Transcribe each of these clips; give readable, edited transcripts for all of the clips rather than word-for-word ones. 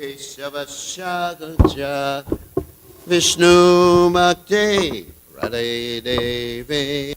Keshavashagaja Vishnu Makti Radhe Devi.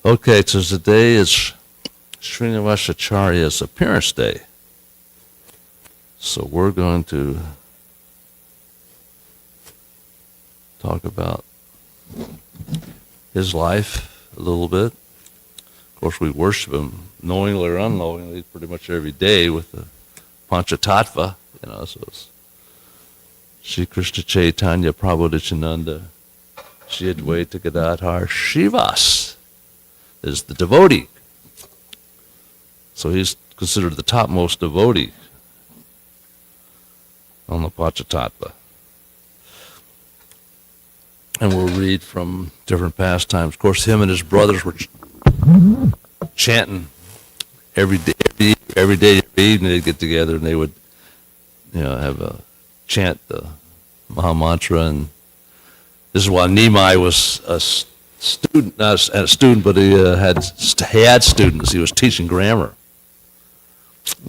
Okay, so today is Srinivasacharya's appearance day. So we're going to talk about his life a little bit. Of course, we worship him knowingly or unknowingly pretty much every day with the Panchatattva, so it's Shri Krishna Chaitanya Prabhu Nityananda Shri Advaita Gadadhar Srivas is the devotee. So he's considered the topmost devotee on the Panchatattva. And we'll read from different pastimes. Of course, him and his brothers were chanting every day, every evening they'd get together and they would, have a chant the Maha Mantra. And this is why Nimai was a student, not a student, but he had students. He was teaching grammar.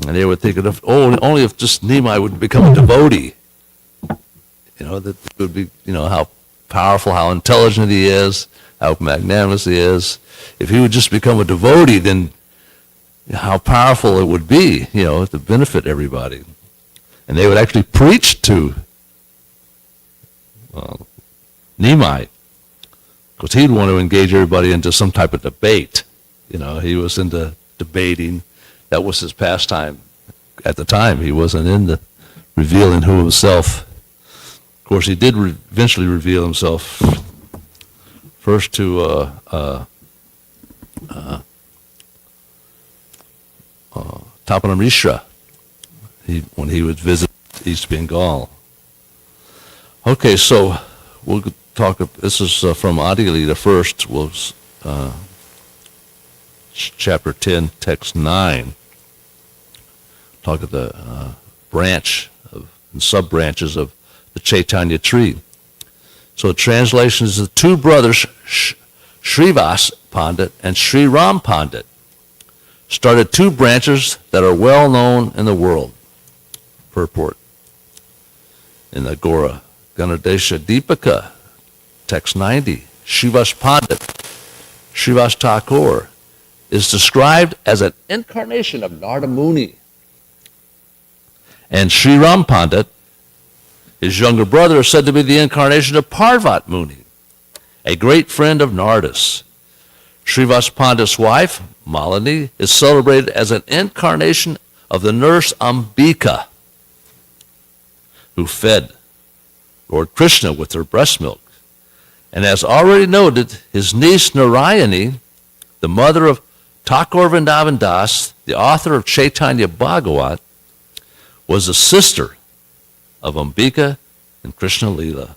And they were thinking of, only if just Nimai would become a devotee. That would be, how powerful, how intelligent he is, how magnanimous he is. If he would just become a devotee, then how powerful it would be, to benefit everybody. And they would actually preach to Nimai, because he'd want to engage everybody into some type of debate. He was into debating. That was his pastime at the time. He wasn't into revealing who himself. Of course, he did eventually reveal himself first to Tapanam Mishra when he would visit East Bengal. Okay, so we'll this is from Adili, the first was chapter 10, text 9. Talk of the branch and sub-branches of the Chaitanya tree. So the translation is the two brothers, Srivas Pandit and Sri Ram Pandit, started two branches that are well known in the world. Purport. In the Gora Ganadesha Deepika, text 90, Srivas Pandit, Srivas Thakur, is described as an incarnation of Narada Muni. And Sri Ram Pandit, his younger brother, is said to be the incarnation of Parvat Muni, a great friend of Narada's. Srivas Pandit's wife, Malini, is celebrated as an incarnation of the nurse Ambika, who fed Lord Krishna with her breast milk. And as already noted, his niece Narayani, the mother of Thakur Vrindavan Das, the author of Chaitanya Bhagavat, was the sister of Ambika and Krishna Lila.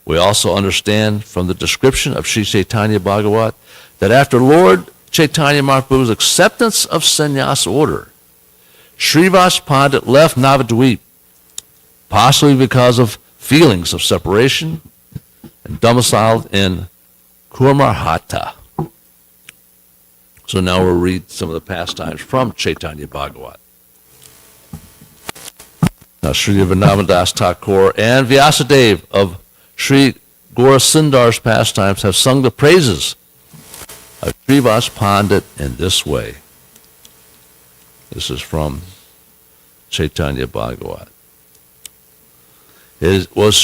We also understand from the description of Sri Chaitanya Bhagavat that after Lord Chaitanya Mahaprabhu's acceptance of sannyas order, Srivas Pandit left Navadvip, possibly because of feelings of separation, and domiciled in Kurmarhata. So now we'll read some of the pastimes from Chaitanya Bhagavat. Now Sri Vrindavan Das Thakur and Vyasadeva of Sri Gaurasundar's pastimes have sung the praises of Srivas Pandit in this way. This is from Chaitanya Bhagavat. It was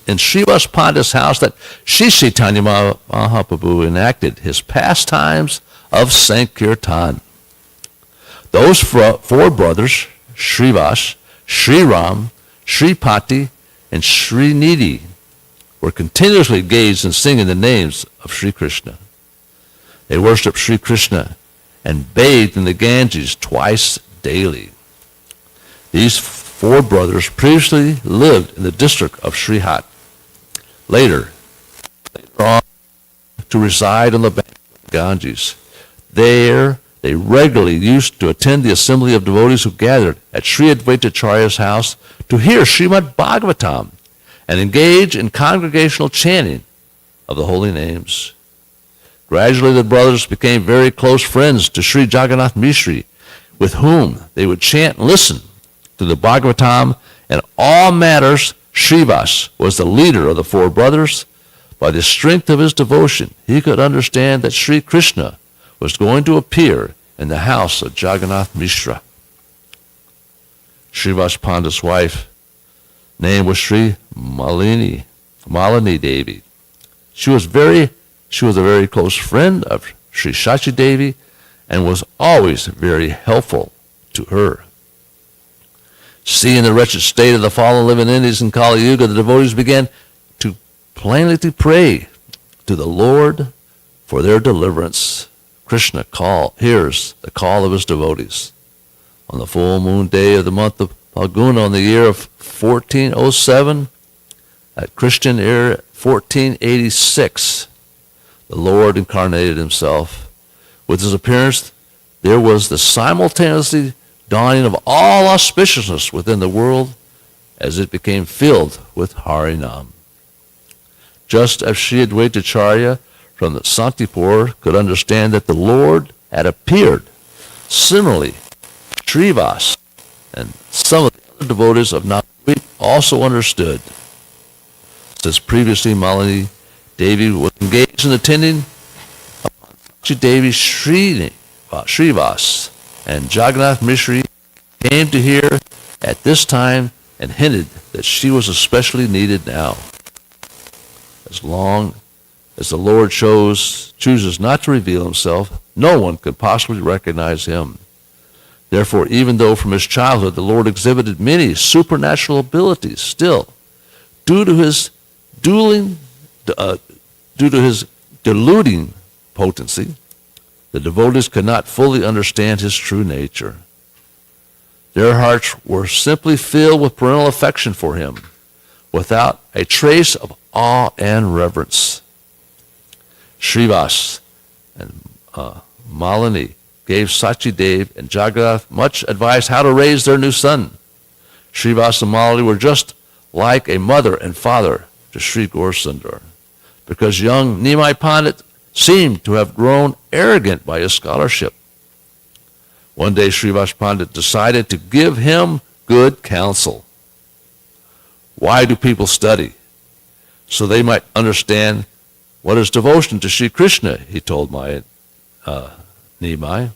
in Srivas Pandit's house that Sri Chaitanya Mahaprabhu enacted his pastimes of Sankirtan. Those four brothers, Srivas, Sri Ram, Sri Pati, and Sri Nidhi, were continuously engaged in singing the names of Sri Krishna. They worshiped Sri Krishna and bathed in the Ganges twice daily. These four brothers previously lived in the district of Srihat. Later on, to reside on the bank of the Ganges. There, they regularly used to attend the assembly of devotees who gathered at Sri Advaitacharya's house to hear Srimad Bhagavatam and engage in congregational chanting of the holy names. Gradually, the brothers became very close friends to Sri Jagannath Mishri, with whom they would chant and listen to the Bhagavatam and all matters. Srivas was the leader of the four brothers. By the strength of his devotion, he could understand that Sri Krishna was going to appear in the house of Jagannath Mishra. Srivas Pandit's wife name was Sri Malini Devi. She was a very close friend of Sri Shachi Devi and was always very helpful to her. Seeing the wretched state of the fallen living entities in Kali Yuga, the devotees began to plainly to pray to the Lord for their deliverance. Krishna hears the call of his devotees. On the full moon day of the month of Phalguna in the year of 1407, at Christian era 1486, the Lord incarnated himself. With his appearance, there was the simultaneously dawning of all auspiciousness within the world as it became filled with Harinam. Just as Sri Advaitacharya from the Santipur could understand that the Lord had appeared, similarly, Srivas and some of the other devotees of Navadvip also understood. Since previously Malini Devi was engaged in attending upon Sakshi Devi, Srivas and Jagannath Mishri came to hear at this time and hinted that she was especially needed now. As long as the Lord chooses not to reveal himself, no one could possibly recognize him. Therefore, even though from his childhood the Lord exhibited many supernatural abilities, still, due to his deluding potency, the devotees could not fully understand his true nature. Their hearts were simply filled with parental affection for him, without a trace of awe and reverence. Srivas and Malini gave Sachi Dev and Jagannath much advice how to raise their new son. Srivas and Malini were just like a mother and father to Sri Gaurasundar, because young Nimai Pandit seemed to have grown arrogant by his scholarship. One day Srivas Pandit decided to give him good counsel. Why do people study? So they might understand what is devotion to Sri Krishna, he told my Nimai.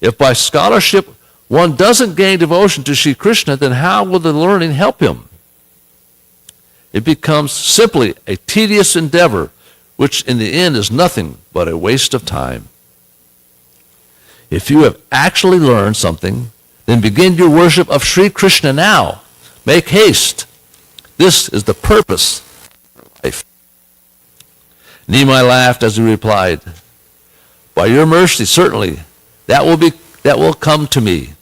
If by scholarship one doesn't gain devotion to Sri Krishna, then how will the learning help him? It becomes simply a tedious endeavor, which in the end is nothing but a waste of time. If you have actually learned something, then begin your worship of Sri Krishna now. Make haste. This is the purpose of life. Nimai laughed as he replied, by your mercy, certainly, that will come to me.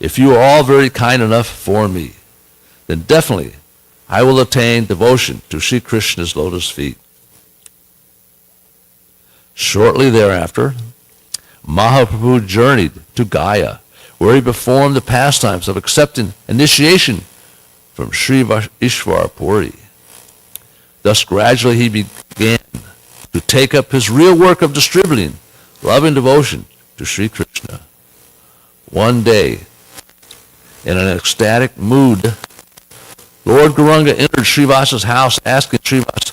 If you are all very kind enough for me, then definitely I will attain devotion to Sri Krishna's lotus feet. Shortly thereafter, Mahaprabhu journeyed to Gaya, where he performed the pastimes of accepting initiation from Sri Ishwar Puri. Thus gradually he began to take up his real work of distributing love and devotion to Sri Krishna. One day, in an ecstatic mood, Lord Gauranga entered Srivasa's house asking Srivasa,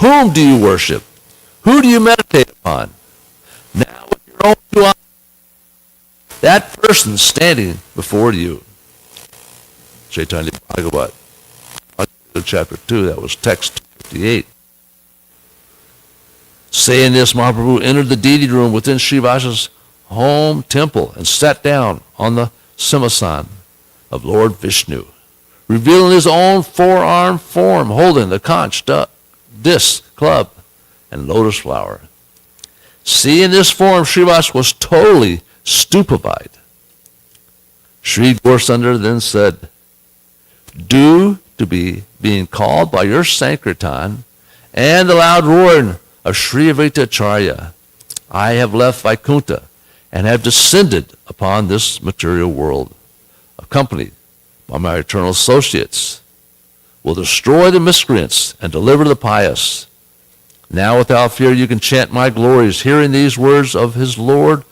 whom do you worship? Who do you meditate upon? Now with your own two eyes, that person standing before you. Chaitanya Bhagavat, chapter 2, that was text 58. Saying this, Mahaprabhu entered the deity room within Srivasa's home temple and sat down on the simhasan of Lord Vishnu, revealing his own four-armed form, holding the conch, disc, club, and lotus flower. Seeing this form, Srivasa was totally stupefied. Sri Gaurasundar then said, due to being called by your Sankirtan and the loud roaring of Sri Avitacharya, I have left Vaikuntha and have descended upon this material world, accompanied by my eternal associates, will destroy the miscreants and deliver the pious. Now without fear you can chant my glories, hearing these words of his Lord,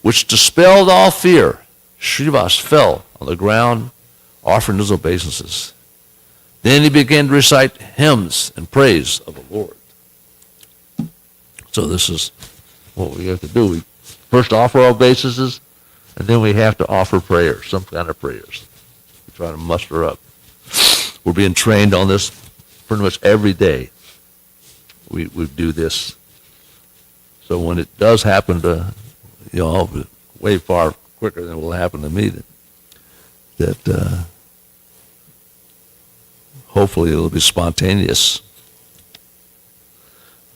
which dispelled all fear. Srivasa fell on the ground, offering his obeisances. Then he began to recite hymns in praise of the Lord. So this is what we have to do. We first offer our obeisances, and then we have to offer prayers, some kind of prayers. We try to muster up. We're being trained on this pretty much every day. We do this. So when it does happen to, way far quicker than it will happen to me, that hopefully it'll be spontaneous.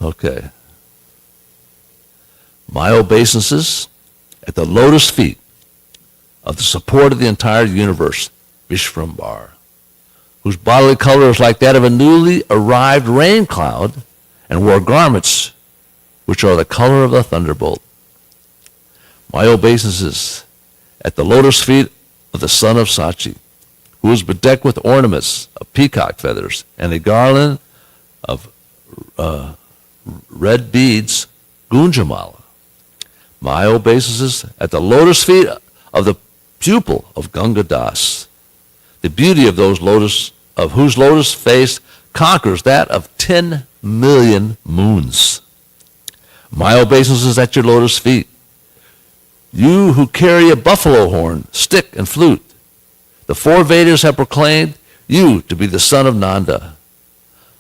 Okay. My obeisances at the lotus feet of the support of the entire universe, Vishvambar, whose bodily color is like that of a newly arrived rain cloud, and wore garments which are the color of the thunderbolt. My obeisances at the lotus feet of the son of Sachi, who is bedecked with ornaments of peacock feathers and a garland of red beads, Gunjamala. My obeisances at the lotus feet of the pupil of Ganga Das, the beauty of whose lotus face conquers that of 10 million moons. My obeisances at your lotus feet, you who carry a buffalo horn, stick, and flute. The four Vedas have proclaimed you to be the son of Nanda.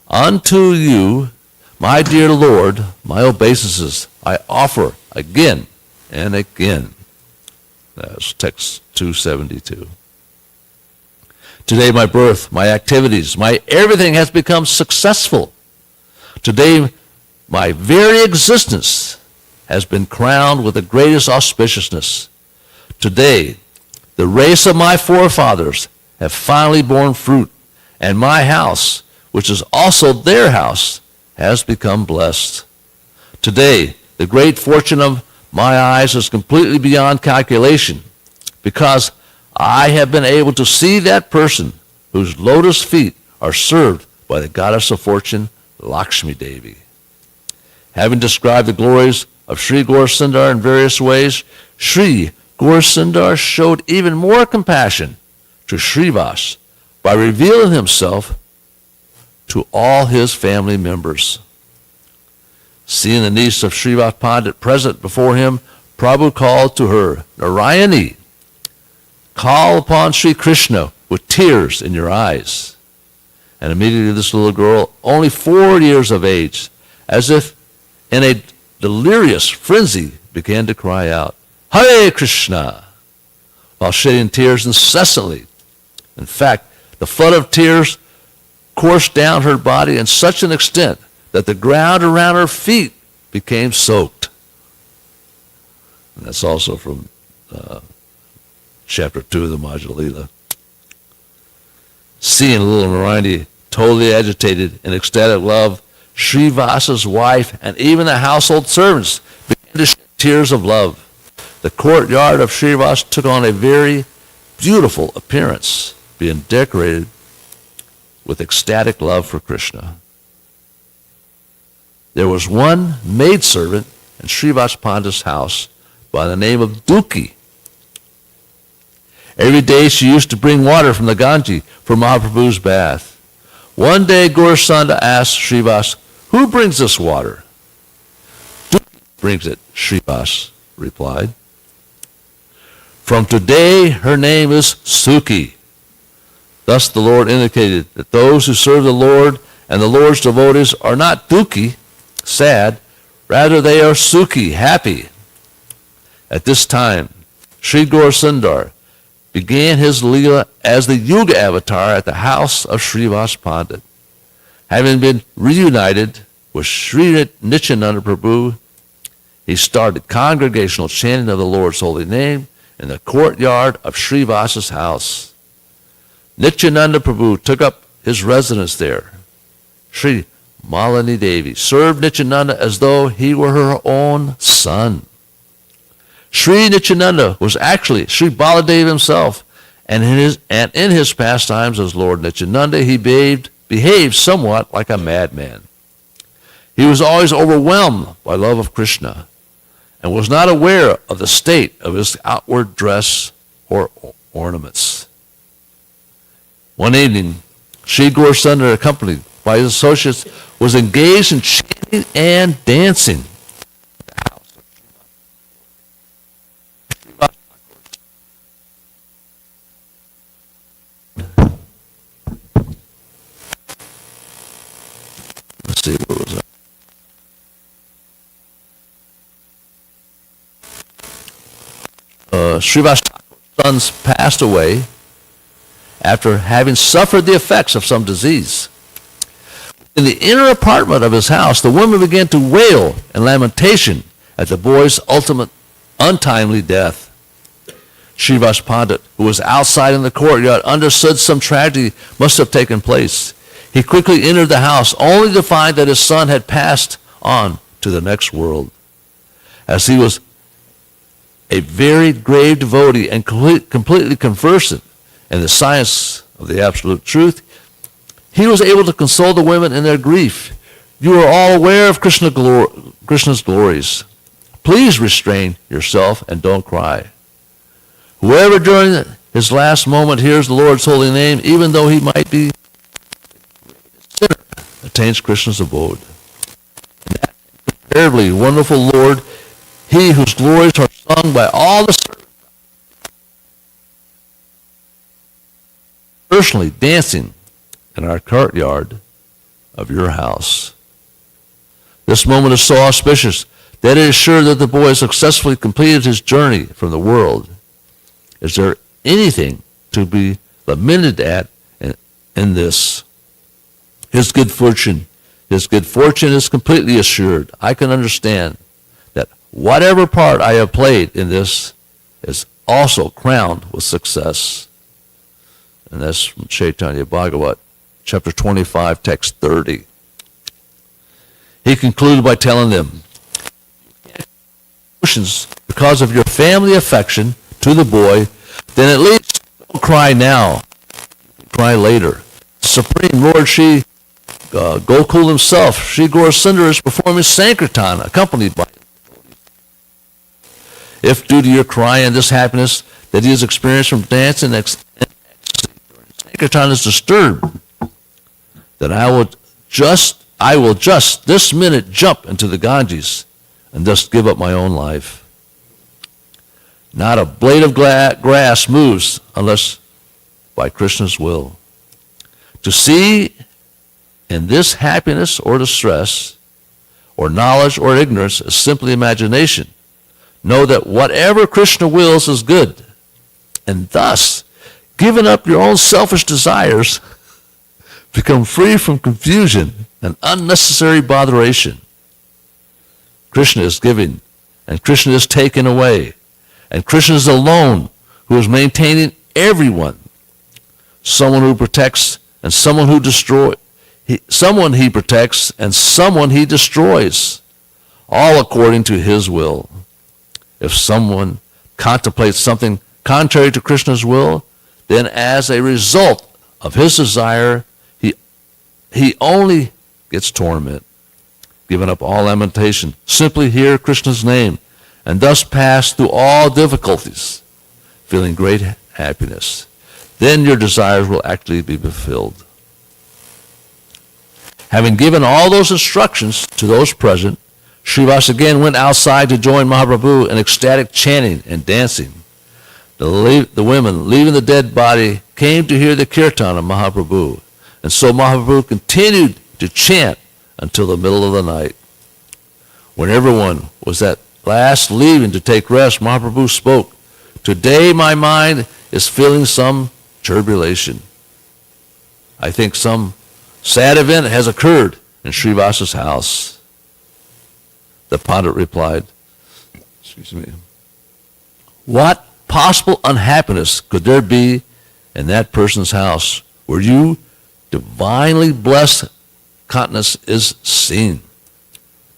Unto you, my dear Lord, my obeisances I offer again and again. That's text 272. Today my birth, my activities, my everything has become successful. Today my very existence has been crowned with the greatest auspiciousness. Today the race of my forefathers have finally borne fruit, and my house, which is also their house, has become blessed. Today, the great fortune of my eyes is completely beyond calculation, because I have been able to see that person whose lotus feet are served by the goddess of fortune, Lakshmi Devi. Having described the glories of Sri Gaurasundar in various ways, Sri Gaurasundar showed even more compassion to Srivas by revealing himself to all his family members. Seeing the niece of Srivas Pandit present before him, Prabhu called to her, Narayani, call upon Sri Krishna with tears in your eyes. And immediately this little girl, only 4 years of age, as if in a delirious frenzy, began to cry out, Hare Krishna, while shedding tears incessantly. In fact, the flood of tears coursed down her body in such an extent that the ground around her feet became soaked. And that's also from chapter 2 of the Majjhima Lila. Seeing little Narayani totally agitated in ecstatic love, Srivasa's wife and even the household servants began to shed tears of love. The courtyard of Srivas took on a very beautiful appearance, being decorated with ecstatic love for Krishna. There was one maidservant in Srivas Pandit's house by the name of Duki. Every day she used to bring water from the Ganges for Mahaprabhu's bath. One day Gaurasundar asked Srivas, who brings this water? Duki brings it, Srivas replied. From today her name is Sukhi. Thus the Lord indicated that those who serve the Lord and the Lord's devotees are not Duki, sad, rather they are Sukhi, happy. At this time, Sri Gaurasundar began his Leela as the Yuga avatar at the house of Srivas Pandit. Having been reunited with Sri Nityananda Prabhu, he started congregational chanting of the Lord's holy name in the courtyard of Srivasa's house. Nityananda Prabhu took up his residence there. Sri Malini Devi served Nityananda as though he were her own son. Sri Nityananda was actually Sri Baladev himself, and in his pastimes as Lord Nityananda, he behaved somewhat like a madman. He was always overwhelmed by love of Krishna and was not aware of the state of his outward dress or ornaments. One evening, Sri Gaurasundar, accompanied by his associates, was engaged in chanting and dancing. Let's see, where was that? Srivas Thakur's sons passed away after having suffered the effects of some disease. In the inner apartment of his house, the women began to wail in lamentation at the boy's ultimate untimely death. Srivas Pandit, who was outside in the courtyard, understood some tragedy must have taken place. He quickly entered the house, only to find that his son had passed on to the next world. As he was a very grave devotee and completely conversant in the science of the absolute truth, he was able to console the women in their grief. You are all aware of Krishna's glories. Please restrain yourself and don't cry. Whoever during his last moment hears the Lord's holy name, even though he might be a sinner, attains Krishna's abode. And that incomparably wonderful Lord, he whose glories are sung by all the servants, personally dancing in our courtyard of your house. This moment is so auspicious that it is sure that the boy has successfully completed his journey from the world. Is there anything to be lamented at in this? His good fortune is completely assured. I can understand that whatever part I have played in this is also crowned with success. And that's from Chaitanya Bhagavat chapter 25, text 30. He concluded by telling them, because of your family affection to the boy, then at least don't cry now. Cry later. The Supreme Lord Sri Gokul himself, Sri Gaura Sundar, is performing Sankirtan, accompanied by him. If due to your cry and this happiness that he has experienced from dance and ecstasy during Sankirtan is disturbed, then I will just this minute jump into the Ganges and thus give up my own life. Not a blade of grass moves unless by Krishna's will. To see in this happiness or distress, or knowledge or ignorance, is simply imagination. Know that whatever Krishna wills is good, and thus, giving up your own selfish desires, become free from confusion and unnecessary botheration. Krishna is giving, and Krishna is taken away, and Krishna is alone who is maintaining everyone. Someone who protects and someone who destroys. Someone he protects and someone he destroys, all according to his will. If someone contemplates something contrary to Krishna's will, then as a result of his desire, he only gets torment. Giving up all lamentation, simply hear Krishna's name, and thus pass through all difficulties, feeling great happiness. Then your desires will actually be fulfilled. Having given all those instructions to those present, Srivas again went outside to join Mahaprabhu in ecstatic chanting and dancing. The women, leaving the dead body, came to hear the kirtan of Mahaprabhu, and so Mahaprabhu continued to chant until the middle of the night. When everyone was at last leaving to take rest, Mahaprabhu spoke, "Today my mind is feeling some turbulation. I think some sad event has occurred in Srivas's house." The Pandit replied, "What possible unhappiness could there be in that person's house where you divinely blessed countenance is seen?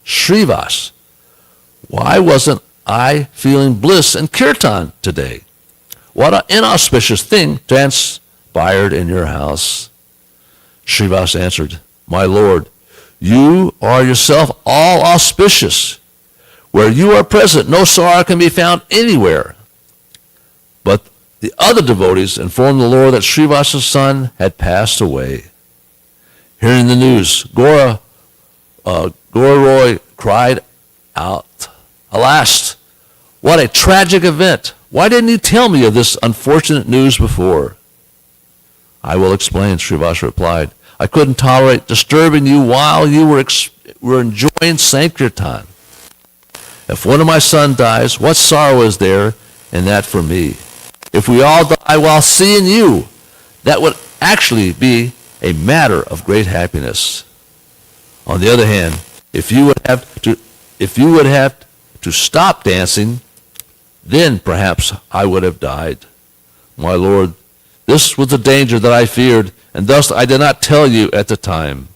Srivas, why wasn't I feeling bliss in kirtan today? What an inauspicious thing transpired in your house." Srivas answered, "My lord, you are yourself all auspicious. Where you are present, no sorrow can be found anywhere." But the other devotees informed the Lord that Srivas's son had passed away. Hearing the news, Gaura Roy cried out, "Alas, what a tragic event! Why didn't you tell me of this unfortunate news before?" "I will explain," Srivas replied. "I couldn't tolerate disturbing you while you were enjoying Sankirtan. If one of my sons dies, what sorrow is there in that for me? If we all die while seeing you, that would actually be a matter of great happiness. On the other hand, if you would have to stop dancing, then perhaps I would have died. My lord, this was the danger that I feared, and thus I did not tell you at the time."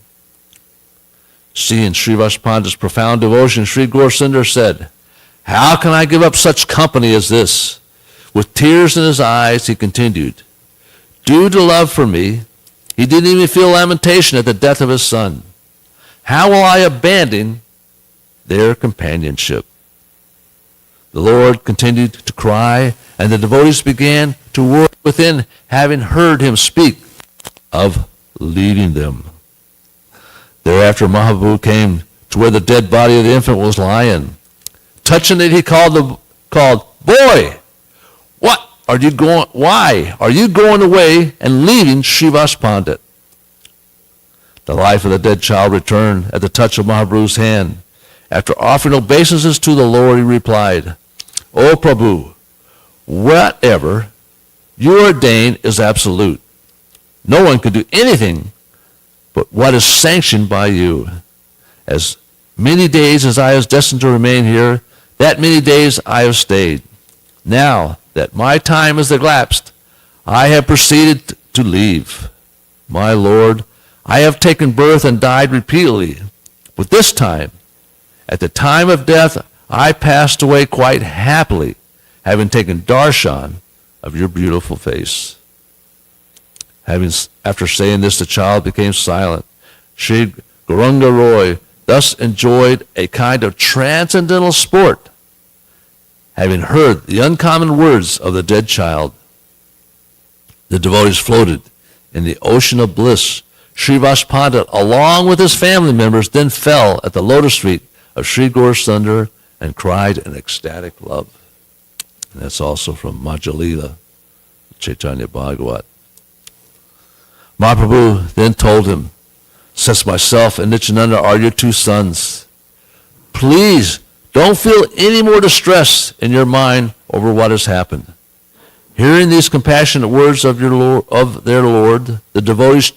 Seeing Srivas Pandit's profound devotion, Sri Gaura Sundar said, "How can I give up such company as this?" With tears in his eyes, he continued, "Due to love for me, he didn't even feel lamentation at the death of his son. How will I abandon their companionship?" The Lord continued to cry, and the devotees began to work within, having heard him speak of leaving them. Thereafter Mahaprabhu came to where the dead body of the infant was lying. Touching it, he called, "Boy, why are you going away and leaving Srivas Pandit?" The life of the dead child returned at the touch of Mahaprabhu's hand. After offering obeisances to the Lord, he replied, "O Prabhu, whatever you ordain is absolute. No one can do anything but what is sanctioned by you. As many days as I was destined to remain here, that many days I have stayed. Now that my time has elapsed, I have proceeded to leave. My Lord, I have taken birth and died repeatedly, but this time, at the time of death, I passed away quite happily, having taken darshan of your beautiful face. After saying this, the child became silent. Sri Gauranga Roy thus enjoyed a kind of transcendental sport, having heard the uncommon words of the dead child. The devotees floated in the ocean of bliss. Srivas Pandit, along with his family members, then fell at the lotus feet of Sri Gaurasundar and cried in ecstatic love. And that's also from Madhya-lila, Chaitanya Bhagavat. Mahaprabhu then told him, since myself and Nityananda are your two sons, please don't feel any more distress in your mind over what has happened. Hearing these compassionate words of their Lord, the devotees'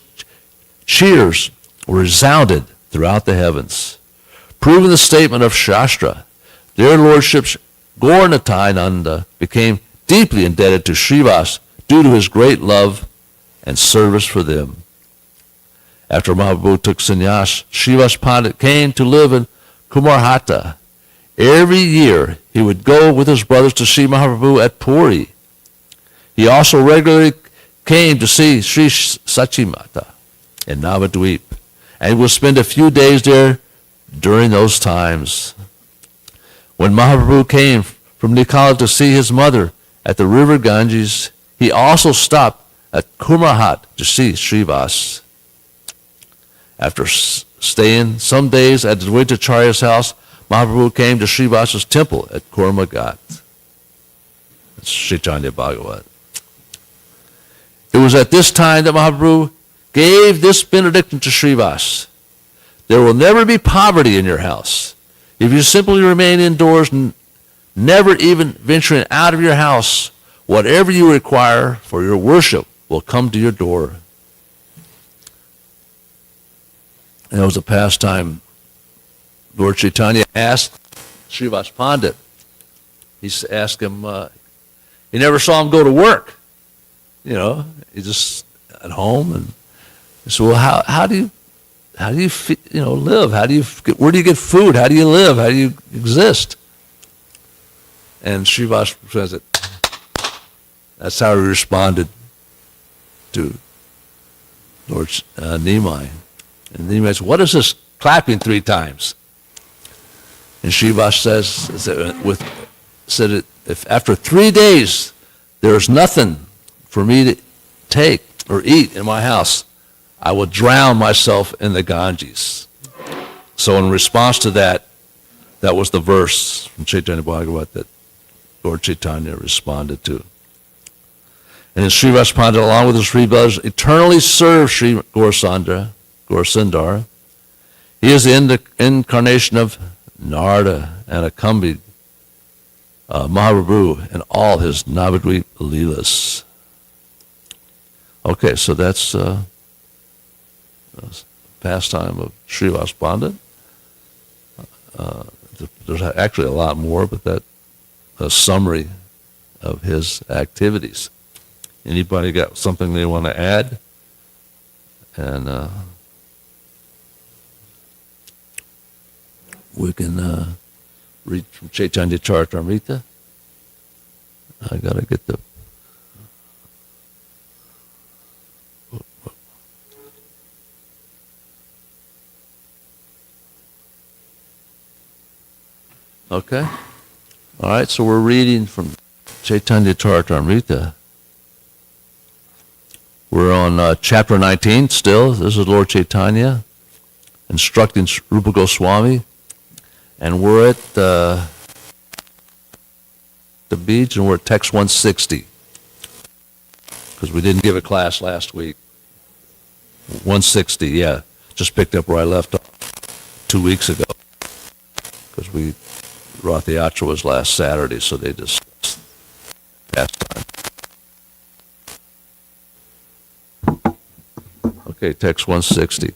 cheers were resounded throughout the heavens, proving the statement of Shastra. Their lordships Gauranatananda became deeply indebted to Srivas due to his great love and service for them. After Mahaprabhu took sannyas, Srivas Pandit came to live in Kumarhata. Every year he would go with his brothers to see Mahaprabhu at Puri. He also regularly came to see Sri Sachimata in Navadvip, and would spend a few days there during those times. When Mahaprabhu came from Nikala to see his mother at the river Ganges, he also stopped at Kumarhat to see Srivas. After staying some days at Dvaitacharya's house, Mahaprabhu came to Srivas's temple at Kurmagat. That's Chaitanya Bhagavat. It was at this time that Mahaprabhu gave this benediction to Srivas. There will never be poverty in your house. If you simply remain indoors, never even venturing out of your house, whatever you require for your worship will come to your door. And it was a pastime. Lord Chaitanya asked Srivas Pandit, he asked him, he never saw him go to work. You know, he's just at home, and he said, well, how do you live? Where do you get food? How do you live? How do you exist? And Srivas says it. That's how he responded to Lord Nimai. And Nimai says, what is this clapping 3 times? And Srivas said, if after 3 days there is nothing for me to take or eat in my house, I will drown myself in the Ganges. So in response to that, that was the verse from Chaitanya Bhagavat that Lord Chaitanya responded to. And in Srivas Pandit, along with his 3 brothers, eternally served Sri Gaurasundar. He is the incarnation of Narada and accompanied Mahaprabhu in all his Navadvip Leelas. Okay, so that's pastime of Srivas Pandit. There's actually a lot more, but that's a summary of his activities. Anybody got something they want to add? And we can read from Chaitanya Charitamrita. I got to get the... Okay. All right, so we're reading from Chaitanya Charitamrita. We're on chapter 19 still. This is Lord Chaitanya instructing Rupa Goswami. And we're at the beach, and we're at text 160. Because we didn't give a class last week. 160, yeah. Just picked up where I left off 2 weeks ago. Because Rath Yatra was last Saturday, so they just passed time. Okay, text 160.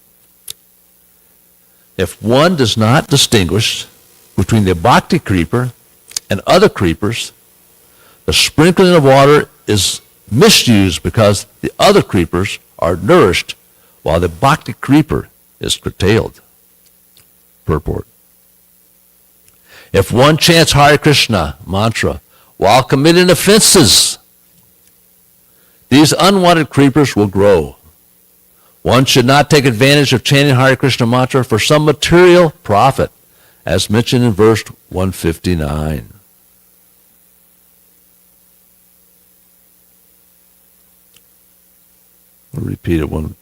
If one does not distinguish between the bhakti creeper and other creepers, the sprinkling of water is misused because the other creepers are nourished while the bhakti creeper is curtailed. Purport. If one chants Hare Krishna mantra while committing offenses, these unwanted creepers will grow. One should not take advantage of chanting Hare Krishna mantra for some material profit, as mentioned in verse 159. I'll repeat it one.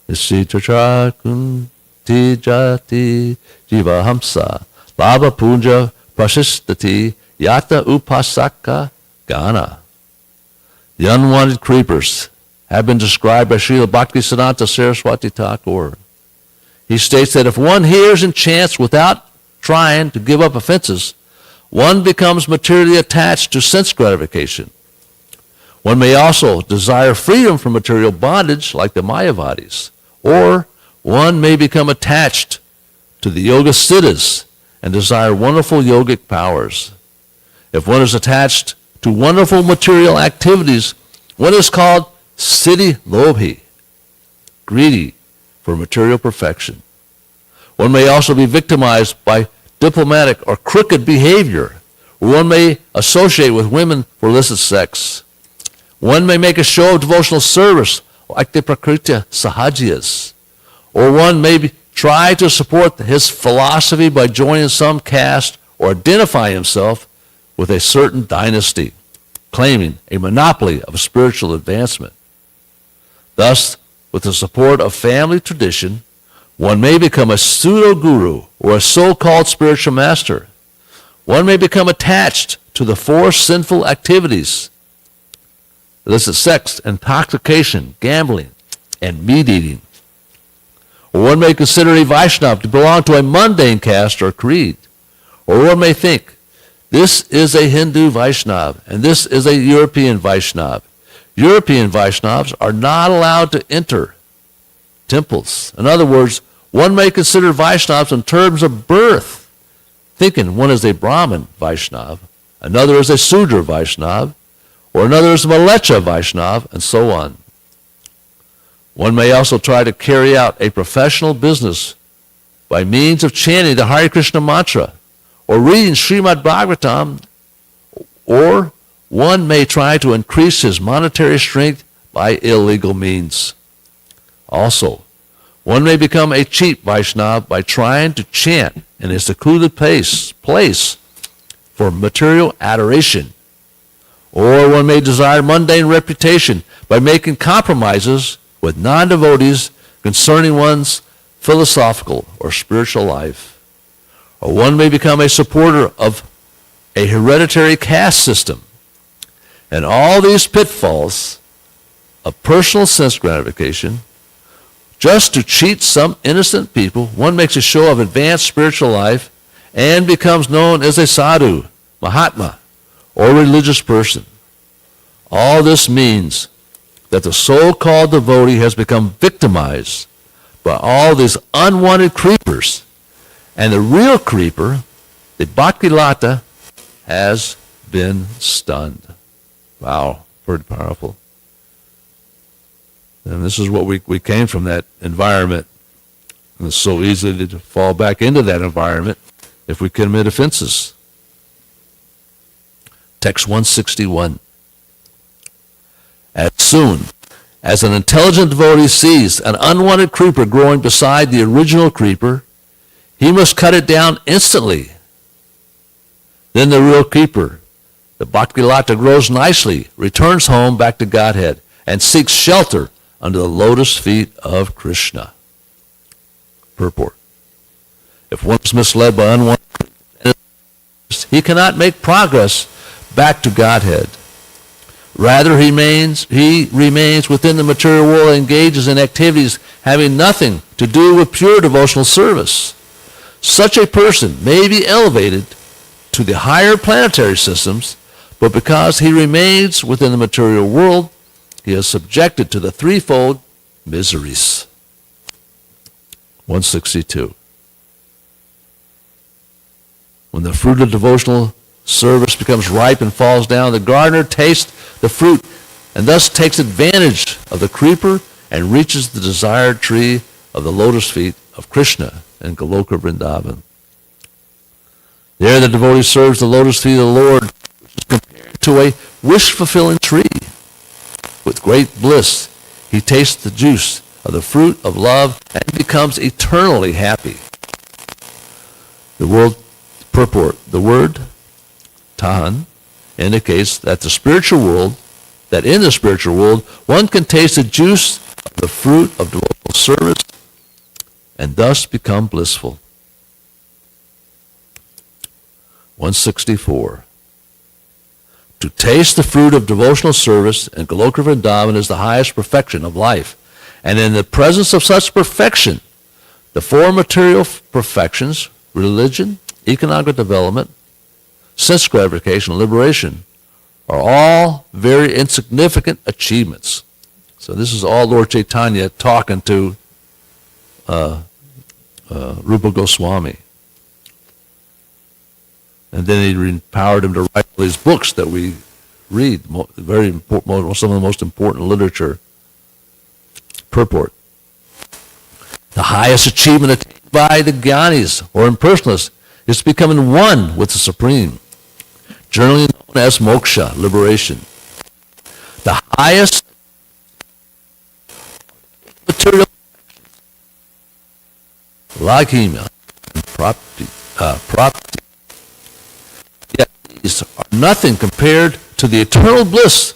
Nisita kunti jati jiva hamsa lava punja prasistati yata upasaka gana. The unwanted creepers have been described by Srila Bhaktisiddhanta Saraswati Thakur. He states that if one hears and chants without trying to give up offenses, one becomes materially attached to sense gratification. One may also desire freedom from material bondage like the Mayavadis, or one may become attached to the yoga siddhas and desire wonderful yogic powers. If one is attached to wonderful material activities, one is called siddhi lobhi, greedy for material perfection. One may also be victimized by diplomatic or crooked behavior, or one may associate with women for illicit sex. One may make a show of devotional service like the Prakritya Sahajiyas, or one may try to support his philosophy by joining some caste or identify himself with a certain dynasty, claiming a monopoly of spiritual advancement. Thus, with the support of family tradition, one may become a pseudo-guru or a so-called spiritual master. One may become attached to the four sinful activities: illicit sex, intoxication, gambling, and meat-eating. Or one may consider a Vaishnava to belong to a mundane caste or creed. Or one may think, this is a Hindu Vaishnava, and this is a European Vaishnava. European Vaishnavas are not allowed to enter temples. In other words, one may consider Vaishnavas in terms of birth, thinking one is a Brahmin Vaishnava, another is a Sudra Vaishnava, or another is a Malecha Vaishnava, and so on. One may also try to carry out a professional business by means of chanting the Hare Krishna mantra, or reading Srimad Bhagavatam, or one may try to increase his monetary strength by illegal means. Also, one may become a cheap Vaishnava by trying to chant in a secluded place for material adoration. Or one may desire mundane reputation by making compromises with non-devotees concerning one's philosophical or spiritual life. Or one may become a supporter of a hereditary caste system. And all these pitfalls of personal sense gratification, just to cheat some innocent people, one makes a show of advanced spiritual life and becomes known as a sadhu, mahatma, or religious person. All this means that the so-called devotee has become victimized by all these unwanted creepers, and the real creeper, the bhakti-lata, has been stunned. Wow, pretty powerful. And this is what we came from, that environment. And it's so easy to fall back into that environment if we commit offenses. Text 161. As soon as an intelligent devotee sees an unwanted creeper growing beside the original creeper, he must cut it down instantly. Then the real creeper, the bhakti-lata, grows nicely, returns home back to Godhead, and seeks shelter under the lotus feet of Krishna. Purport. If one is misled by unwanted creepers, he cannot make progress back to Godhead. Rather, he remains within the material world and engages in activities having nothing to do with pure devotional service. Such a person may be elevated to the higher planetary systems, but because he remains within the material world, he is subjected to the threefold miseries. 162. When the fruit of devotional service becomes ripe and falls down, the gardener tastes the fruit and thus takes advantage of the creeper and reaches the desired tree of the lotus feet of Krishna in Goloka Vrindavan. There the devotee serves the lotus feet of the Lord, which is compared to a wish-fulfilling tree. With great bliss, he tastes the juice of the fruit of love and becomes eternally happy. The word purport, the word tahan, indicates that in the spiritual world, one can taste the juice of the fruit of devotional service and thus become blissful. 164. To taste the fruit of devotional service in Goloka Vrindavan is the highest perfection of life. And in the presence of such perfection, the four material perfections, religion, economic development, sense gratification, and liberation, are all very insignificant achievements. So this is all Lord Chaitanya talking to Rupa Goswami. And then he empowered him to write all these books that we read, very important, some of the most important literature. Purport. The highest achievement attained by the Gyanis or impersonalists is becoming one with the Supreme, generally known as moksha, liberation. The highest material laghima and prapti. Yet these are nothing compared to the eternal bliss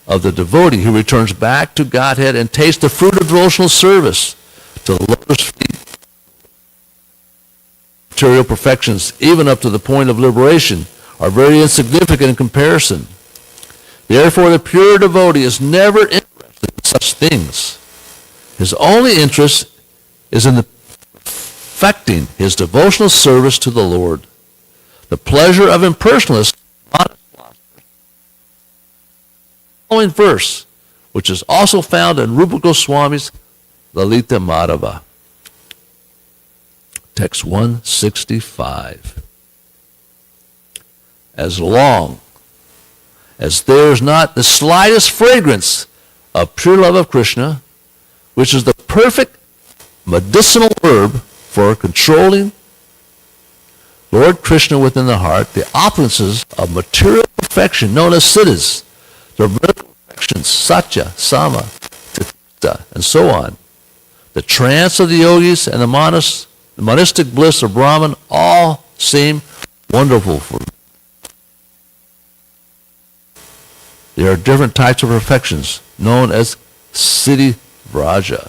of the devotee who returns back to Godhead and tastes the fruit of devotional service to the lotus feet. Material perfections, even up to the point of liberation, are very insignificant in comparison. Therefore, the pure devotee is never interested in such things. His only interest is in perfecting his devotional service to the Lord. The pleasure of impersonalists, following verse, which is also found in Rupa Goswami's Lalita Madhava. Text 165. As long as there is not the slightest fragrance of pure love of Krishna, which is the perfect medicinal herb for controlling Lord Krishna within the heart, the opulences of material perfection known as siddhis, the vertical perfections, satya, sama, tita, and so on, the trance of the yogis and the monistic bliss of Brahman all seem wonderful for me. There are different types of perfections known as siddhi vraja.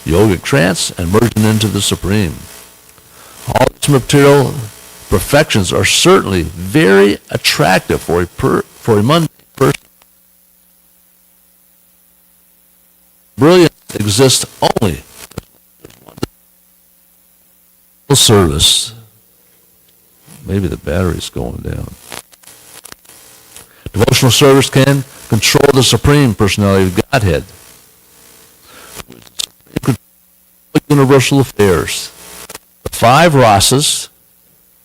Yogic trance and merging into the Supreme. All these material perfections are certainly very attractive for a mundane person. Brilliance exists only in service. Maybe the battery's going down. Devotional service can control the Supreme Personality of Godhead. Universal affairs. The five rasas,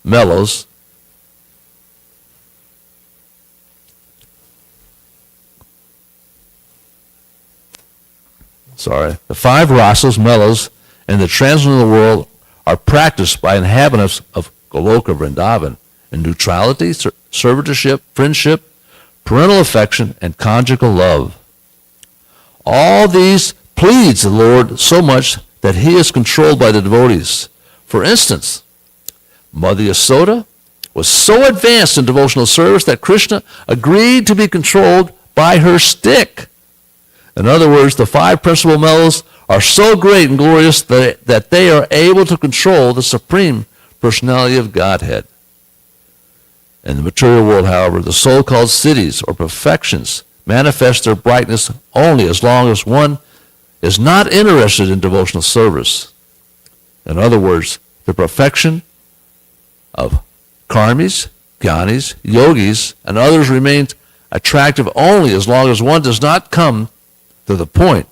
mellows, the five rasas, mellows, in the transcendental world are practiced by inhabitants of Goloka Vrindavan in neutrality, servitorship, friendship, parental affection, and conjugal love. All these pleads the Lord so much that he is controlled by the devotees. For instance, Mother Yasoda was so advanced in devotional service that Krishna agreed to be controlled by her stick. In other words, the five principal mellows are so great and glorious that they are able to control the Supreme Personality of Godhead. In the material world, however, the so-called siddhis or perfections manifest their brightness only as long as one is not interested in devotional service. In other words, the perfection of karmis, jnanis, yogis, and others remains attractive only as long as one does not come to the point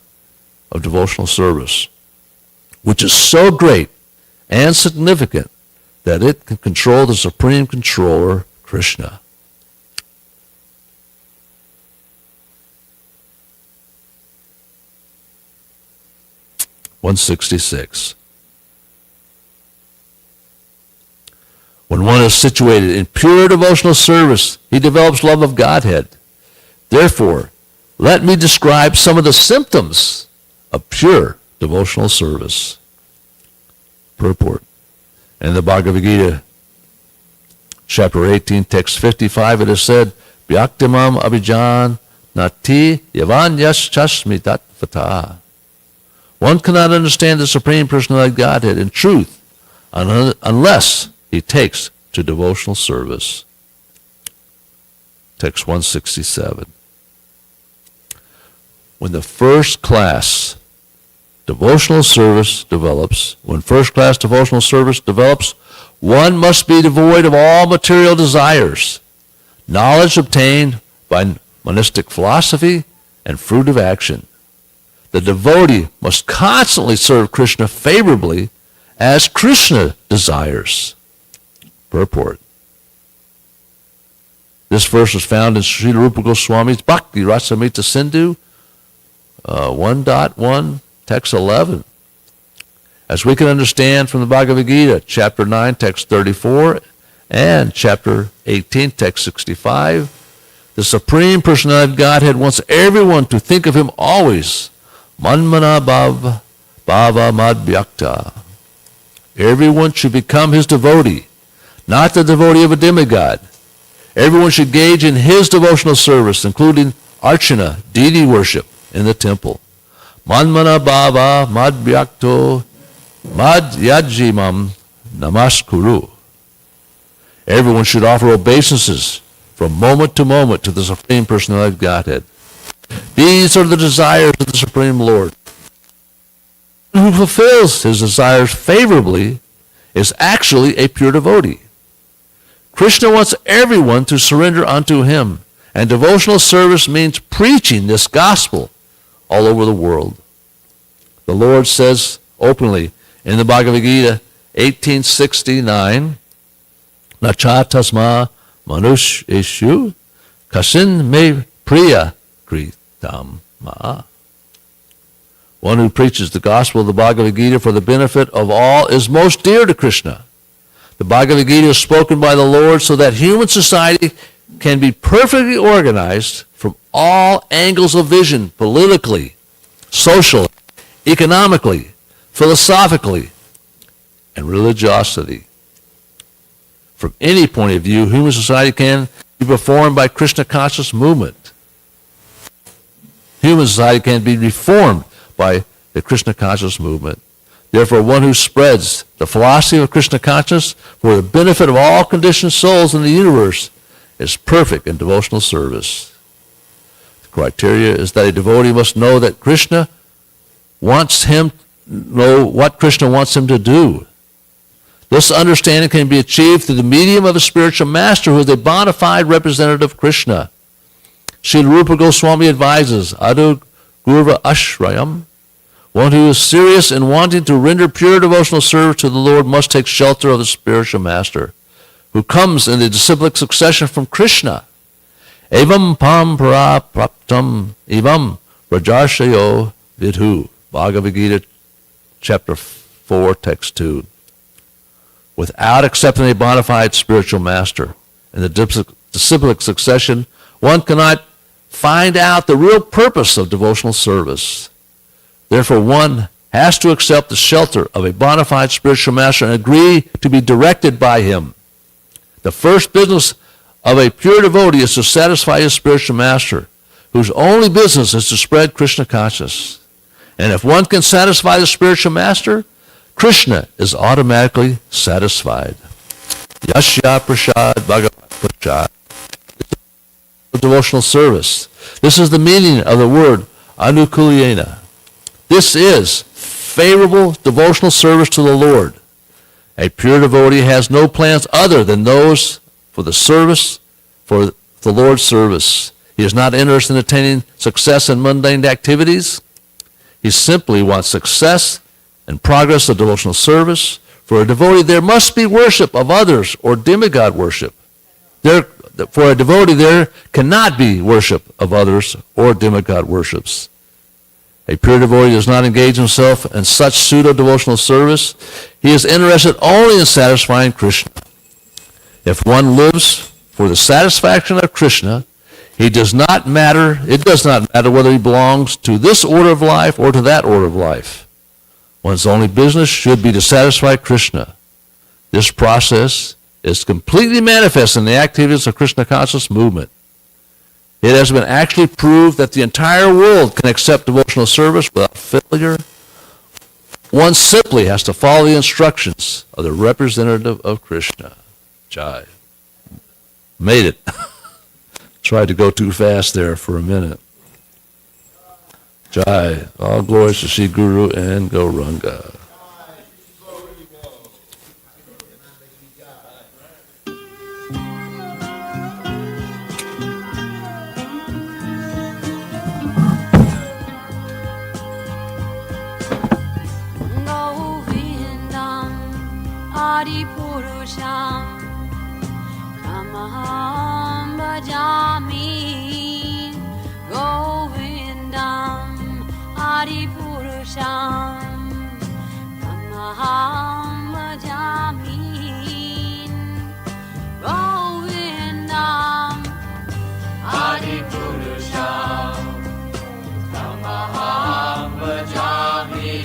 of devotional service, which is so great and significant that it can control the Supreme Controller, Krishna. 166. When one is situated in pure devotional service, he develops love of Godhead. Therefore, let me describe some of the symptoms of pure devotional service. Purport. In the Bhagavad Gita, chapter 18, text 55, it is said, Vyaktimam abhijan nati yavan yaschasmi tatvata. One cannot understand the Supreme Personality of Godhead in truth unless he takes to devotional service. Text 167. When the first class devotional service develops, one must be devoid of all material desires, knowledge obtained by monistic philosophy, and fruit of action. The devotee must constantly serve Krishna favorably as Krishna desires. Purport. This verse is found in Srila Rupa Goswami's Bhakti Rasamrita Sindhu 1.1, text 11. As we can understand from the Bhagavad Gita, chapter 9, text 34, and chapter 18, text 65, the Supreme Personality of Godhead wants everyone to think of him always. Manmana bhava madhyakta. Everyone should become his devotee, not the devotee of a demigod. Everyone should engage in his devotional service, including archana, deity worship, in the temple. Manmana bhava madhyakto madhyajimam namaskuru. Everyone should offer obeisances from moment to moment to the Supreme Personality of Godhead. These are the desires of the Supreme Lord. Who fulfills his desires favorably is actually a pure devotee. Krishna wants everyone to surrender unto him, and devotional service means preaching this gospel all over the world. The Lord says openly in the Bhagavad Gita 1869, Nacha tasma manush ishu kasin me priya kritam ma. One who preaches the gospel of the Bhagavad Gita for the benefit of all is most dear to Krishna. The Bhagavad Gita is spoken by the Lord so that human society can be perfectly organized from all angles of vision, politically, socially, economically, philosophically, and religiosity. From any point of view, human society can be performed by Krishna conscious movement. Human society can be reformed by the Krishna conscious movement. Therefore, one who spreads the philosophy of Krishna consciousness for the benefit of all conditioned souls in the universe is perfect in devotional service. The criteria is that a devotee must know that Krishna wants him, know what Krishna wants him to do. This understanding can be achieved through the medium of a spiritual master who is a bona fide representative of Krishna. Srila Rupa Goswami advises, Adu Gurva Ashrayam, one who is serious in wanting to render pure devotional service to the Lord must take shelter of the spiritual master, who comes in the disciplic succession from Krishna. Evam pam para praptam evam rajarshayo vidhu. Bhagavad Gita, chapter 4, text 2. Without accepting a bona fide spiritual master in the disciplic succession, one cannot find out the real purpose of devotional service. Therefore, one has to accept the shelter of a bona fide spiritual master and agree to be directed by him. The first business of a pure devotee is to satisfy his spiritual master, whose only business is to spread Krishna consciousness. And if one can satisfy the spiritual master, Krishna is automatically satisfied. Yashya prasad bhagavat prasad. Devotional service. This is the meaning of the word anukulyena. This is favorable devotional service to the Lord. A pure devotee has no plans other than those for the service, for the Lord's service. He is not interested in attaining success in mundane activities. He simply wants success and progress of devotional service. For a devotee, there must be worship of others or demigod worship. For a devotee, there cannot be worship of others or demigod worships. A pure devotee does not engage himself in such pseudo-devotional service. He is interested only in satisfying Krishna. If one lives for the satisfaction of Krishna, it does not matter whether he belongs to this order of life or to that order of life. One's only business should be to satisfy Krishna. This process is completely manifest in the activities of Krishna conscious movement. It has been actually proved that the entire world can accept devotional service without failure. One simply has to follow the instructions of the representative of Krishna. Jai. Made it. Tried to go too fast there for a minute. Jai. All glories to Sri Guru and Gauranga. Adipurusham Tamaham Bhajami Govindam Adipurusham Tamaham Bhajami Govindam Adipurusham Tamaham Bhajami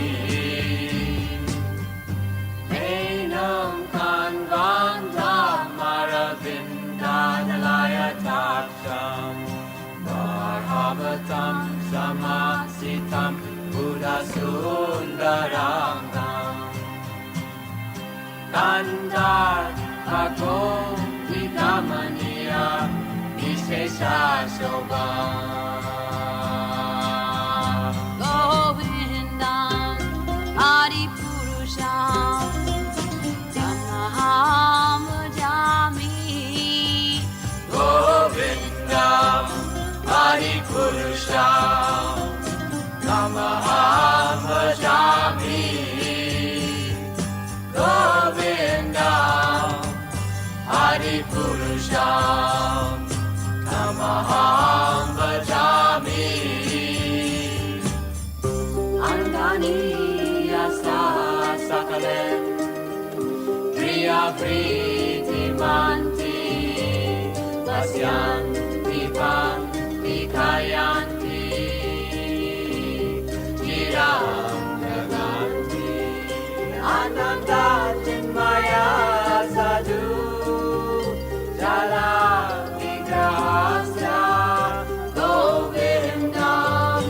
Varhavatam Samasitam Buddha Sundarangam Kandar Bhako Vikamaniya Vishesha Shobham Govindam Adipurusham Tamaham Bhajami Govindam Adipurusham Tamaham Bhajami Govindam Adipurusham Tamaham Bhajami Angani Yasa Sakalem Priya Priti Manti Vasyanti Pan Kayanti Chiram Naganti Ananda Chinmaya Sadhu Jala Vigrahasya Govindam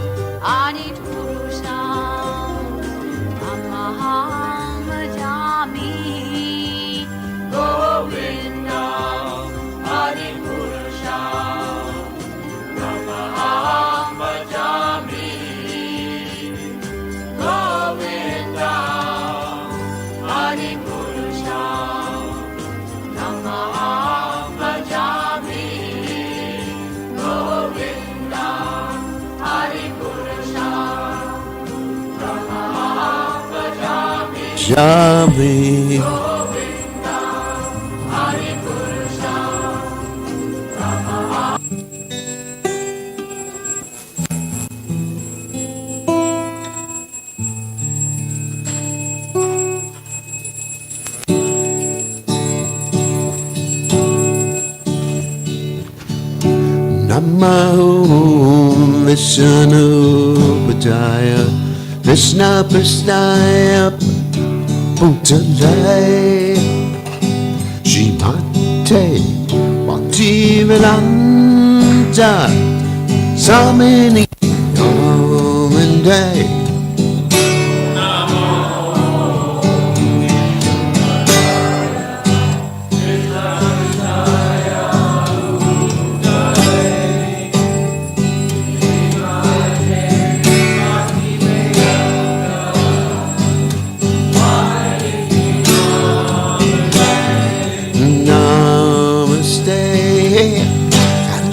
Adipurusham Tamaham Bhajami Govindam Adipurusham Tamaham Bhajami Govindam Adipurusham Tamaham Bhajami Govindam Adipurusham Tamaham Bhajami Jami. Govindam Adipurusham Tamaham Namo Vishnu Padaya Krishna Prasnaya Bhutale Shrimate Bhaktivedanta Samini Omande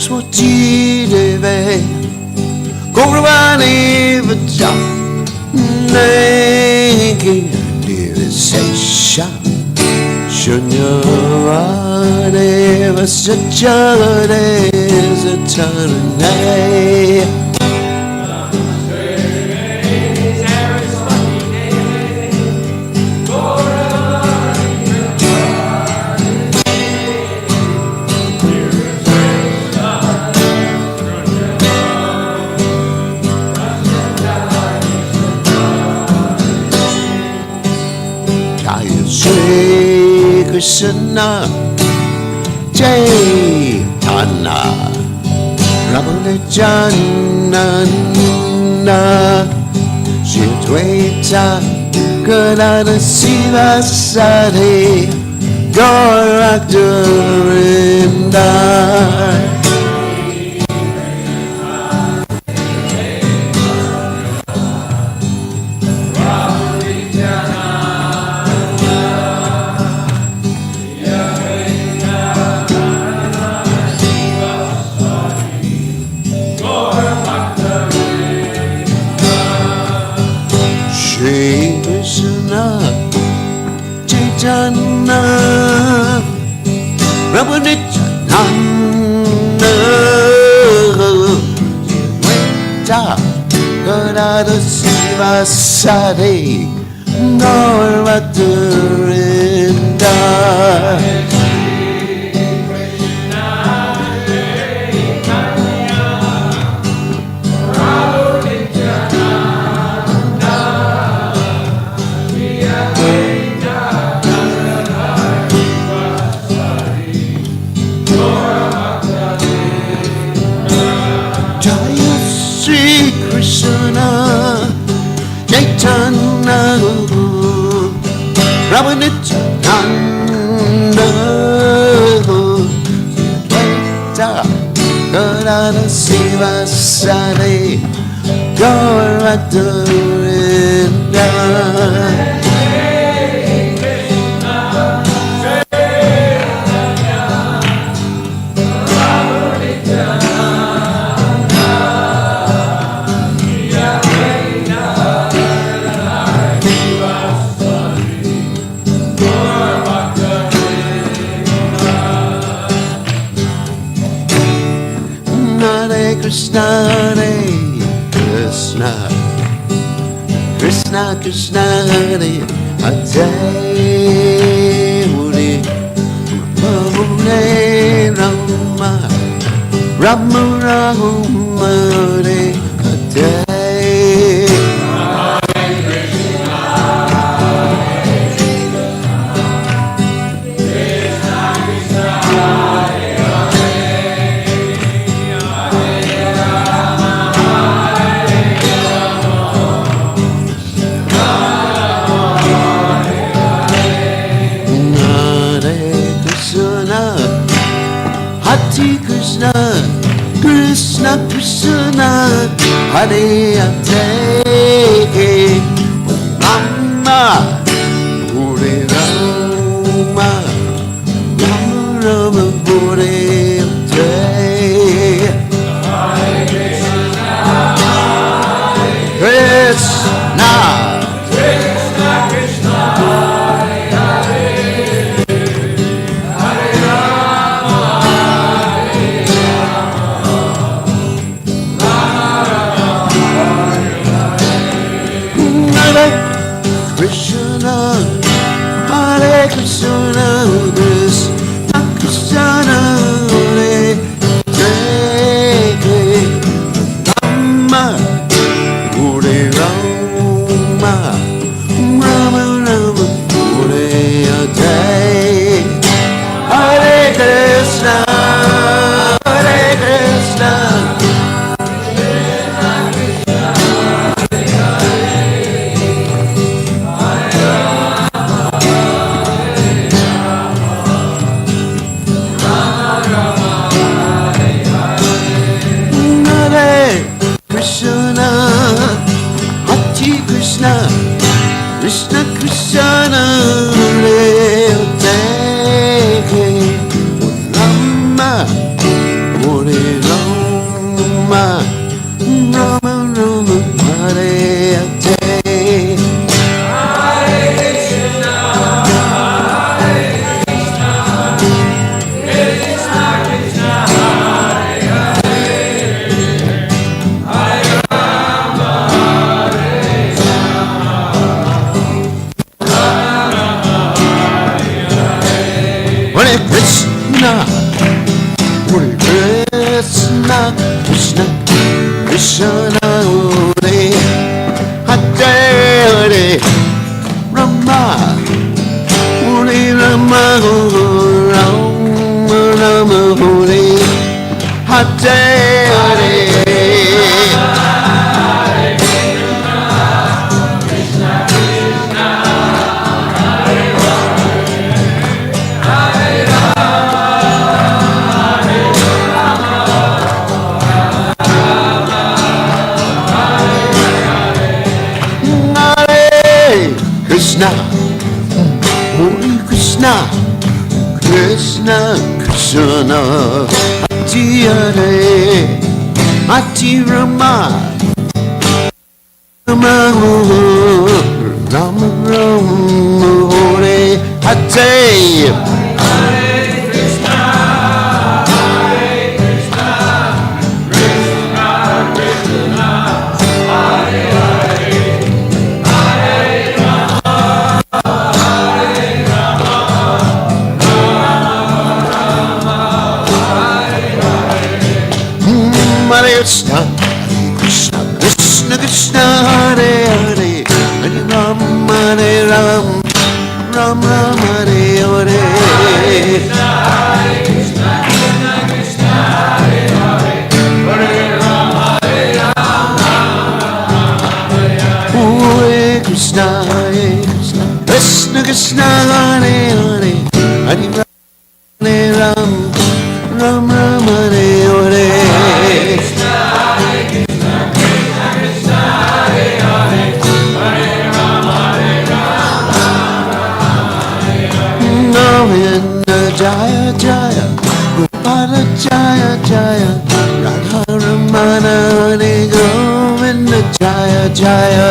Saraswati Deve Gauravani Vaja Negi Nirvisesha Shunyavane Vasachalane Zatarane Shri Krishna Chaitanya Prabhu Nityananda Shri Advaita Gadadhara Sivasari Gaurakarinda Shri Krishna Chaitanya Prabhu Nityananda Advaita Gadadhara Sivasari Gaurakarinda Jaya Shri Krishna Chaitanya Prabhu Nityananda Advaita Gadadhara Sivasari Gaurakarinda Hare Krishna, Hare Krishna, Krishna Krishna, Hare Hare, Hare Rama, Rama Rama, Hare Hare. Hare Krishna, Krishna Krishna, Hare Hare, Rama, Hare Rama, Rama Rama, Hare Hare. Krishna, Krishna, Hare Krishna, Krishna Krishna, Hare Hare, Rama, Hare Rama, Rama Rama, Hare Hare. Hare Krishna, Hare Krishna. Krishna, Hare Krishna, Krishna Krishna, Hare Hare, Rama, Hare Rama, Rama Rama, Hare Hare. Krishna, Hare Krishna, Krishna Krishna, Hare Hare, Hare Rama, Rama Rama Rama, Hare Hare. Hare Krishna, Krishna Krishna Krishna, Hare Hare, Hare Ram, Hare Ram, Ram Ram, Hare Hare. Hare Krishna, Krishna Krishna, Hare Hare, Hare Ram, Hare Ram, Ram Ram, Hare Hare. Govinda Jaya Jaya, Gopala Jaya Jaya, Radha Ramana Hare Govinda Jaya Jaya.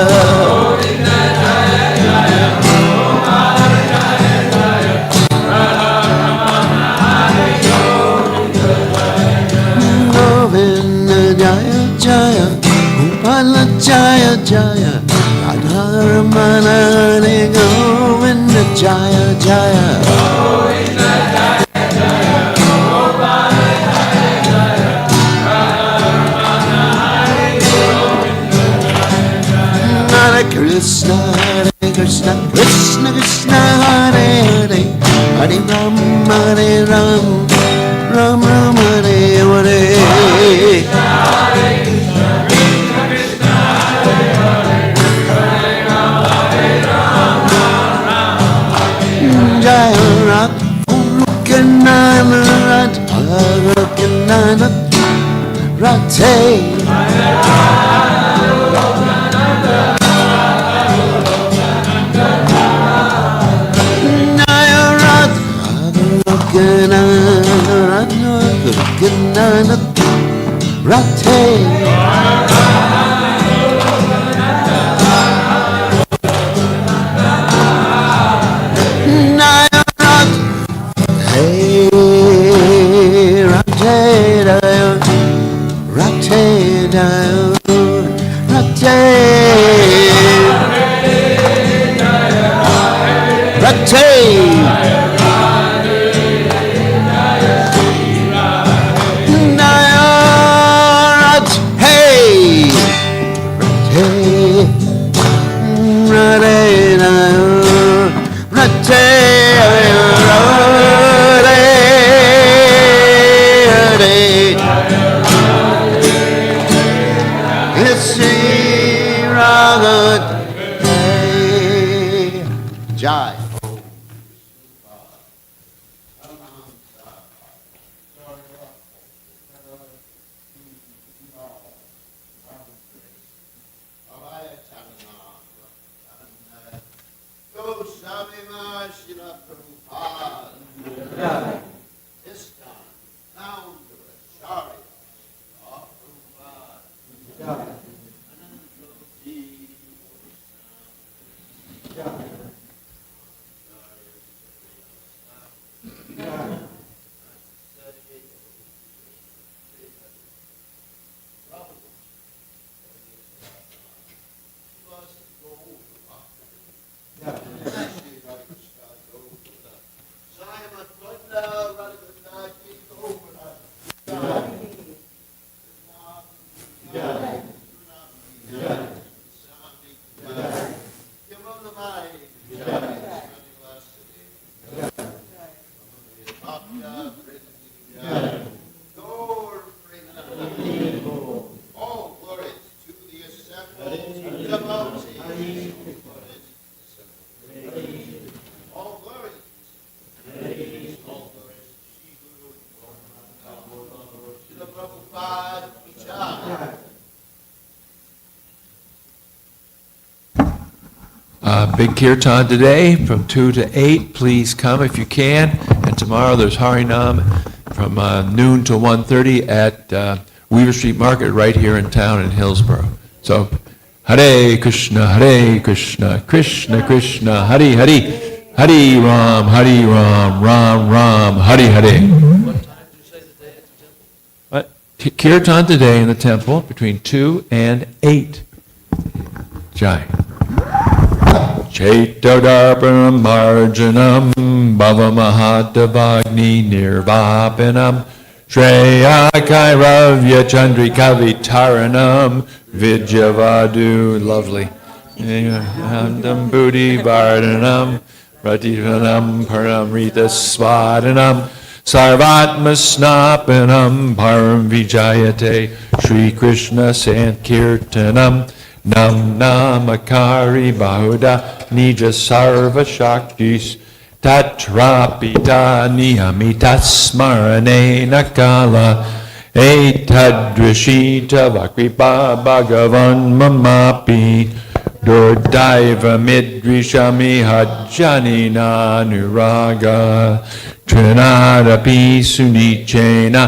Govinda Jaya Jaya, Gopala Jaya Jaya, Radha Ramana Hare Govinda Jaya Jaya. Hare Krishna, Krishna Krishna, Hare Hare, Hare Ram, Hare Ram, Ram Ram, Hare Hare. Jaya Rat, Rukanana Rat, Rukanana Rate. Rate. Nayarat, hey, Rate, Rate, Rate, Rate. Jai. Big kirtan today from 2 to 8. Please come if you can. And tomorrow there's Harinam from noon to 1:30 at Weaver Street Market right here in town in Hillsborough. So Hare Krishna, Krishna Krishna, Hare Hare, Hare Ram, Ram Ram, Hare Hare. What? Kirtan today in the temple between 2 and 8. Jai. Chaitodarpanam marjanam bhavamahadavagni nirvapanam Shreyakairavya chandrikavitaranam vidyavadu. Lovely. Andam buddhi vardhanam rativanam paramrita svadanam sarvatmasnapanam param vijayate Shri Krishna Sankirtanam Nam namakari bahuda nija sarva shaktis tatrapita niyamita smarane nakala etadrishita vakripa bhagavan mamapi durdaiva midrishami hajjani nanuraga trinadapi sunichena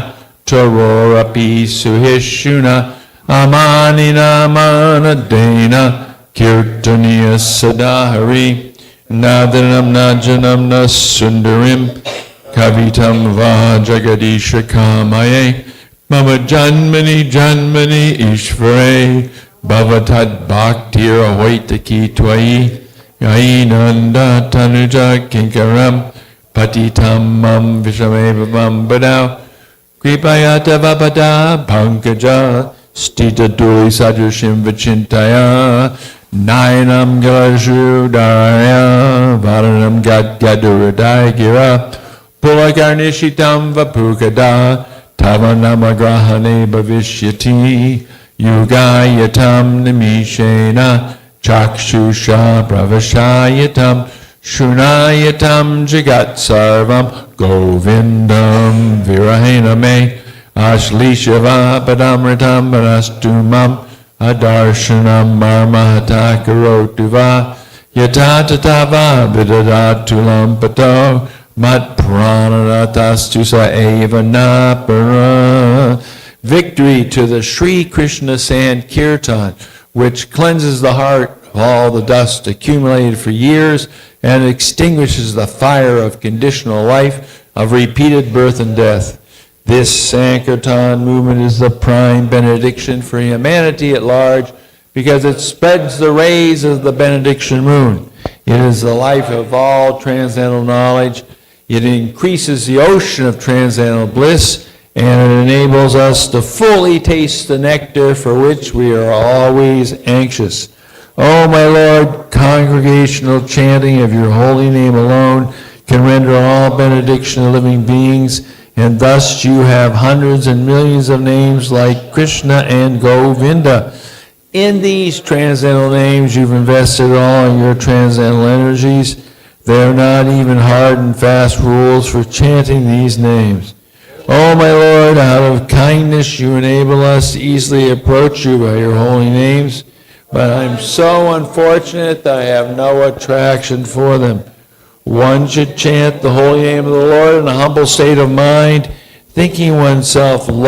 tarorapi suhishuna Amanina manadena kirtaniya sadahari nadanam najanam nasundarim kavitam vajagadisha kamaye mama janmani ishvare bhavatad bhaktir ahoitaki twai yainanda tanuja kinkaram patitam mam vishamevam badao kripayata vapada pankaja Stita duri sajushim vachintaya Nayanam galashudaraya Varanam gadgaduradaya gira Pulakarnishitam vapukada Tavanamagrahane bhavishyati Yugayatam nimishena Chakshusha pravashayatam Shunayatam jagat sarvam Govindam virahena me Ashlishiva padamritam parastumam adarshanam marmahata karotuva yatatatava vidadatulam pato mat pranaratastusa eva napara. Victory to the Sri Krishna Sankirtan, which cleanses the heart of all the dust accumulated for years and extinguishes the fire of conditional life, of repeated birth and death. This Sankirtan movement is the prime benediction for humanity at large because it spreads the rays of the benediction moon. It is the life of all transcendental knowledge. It increases the ocean of transcendental bliss, and it enables us to fully taste the nectar for which we are always anxious. Oh, my Lord, congregational chanting of your holy name alone can render all benediction to living beings, and thus you have hundreds and millions of names like Krishna and Govinda. In these transcendental names, you've invested all your transcendental energies. There are not even hard and fast rules for chanting these names. Oh, my Lord, out of kindness you enable us to easily approach you by your holy names, but I'm so unfortunate that I have no attraction for them. One should chant the holy name of the Lord in a humble state of mind, thinking oneself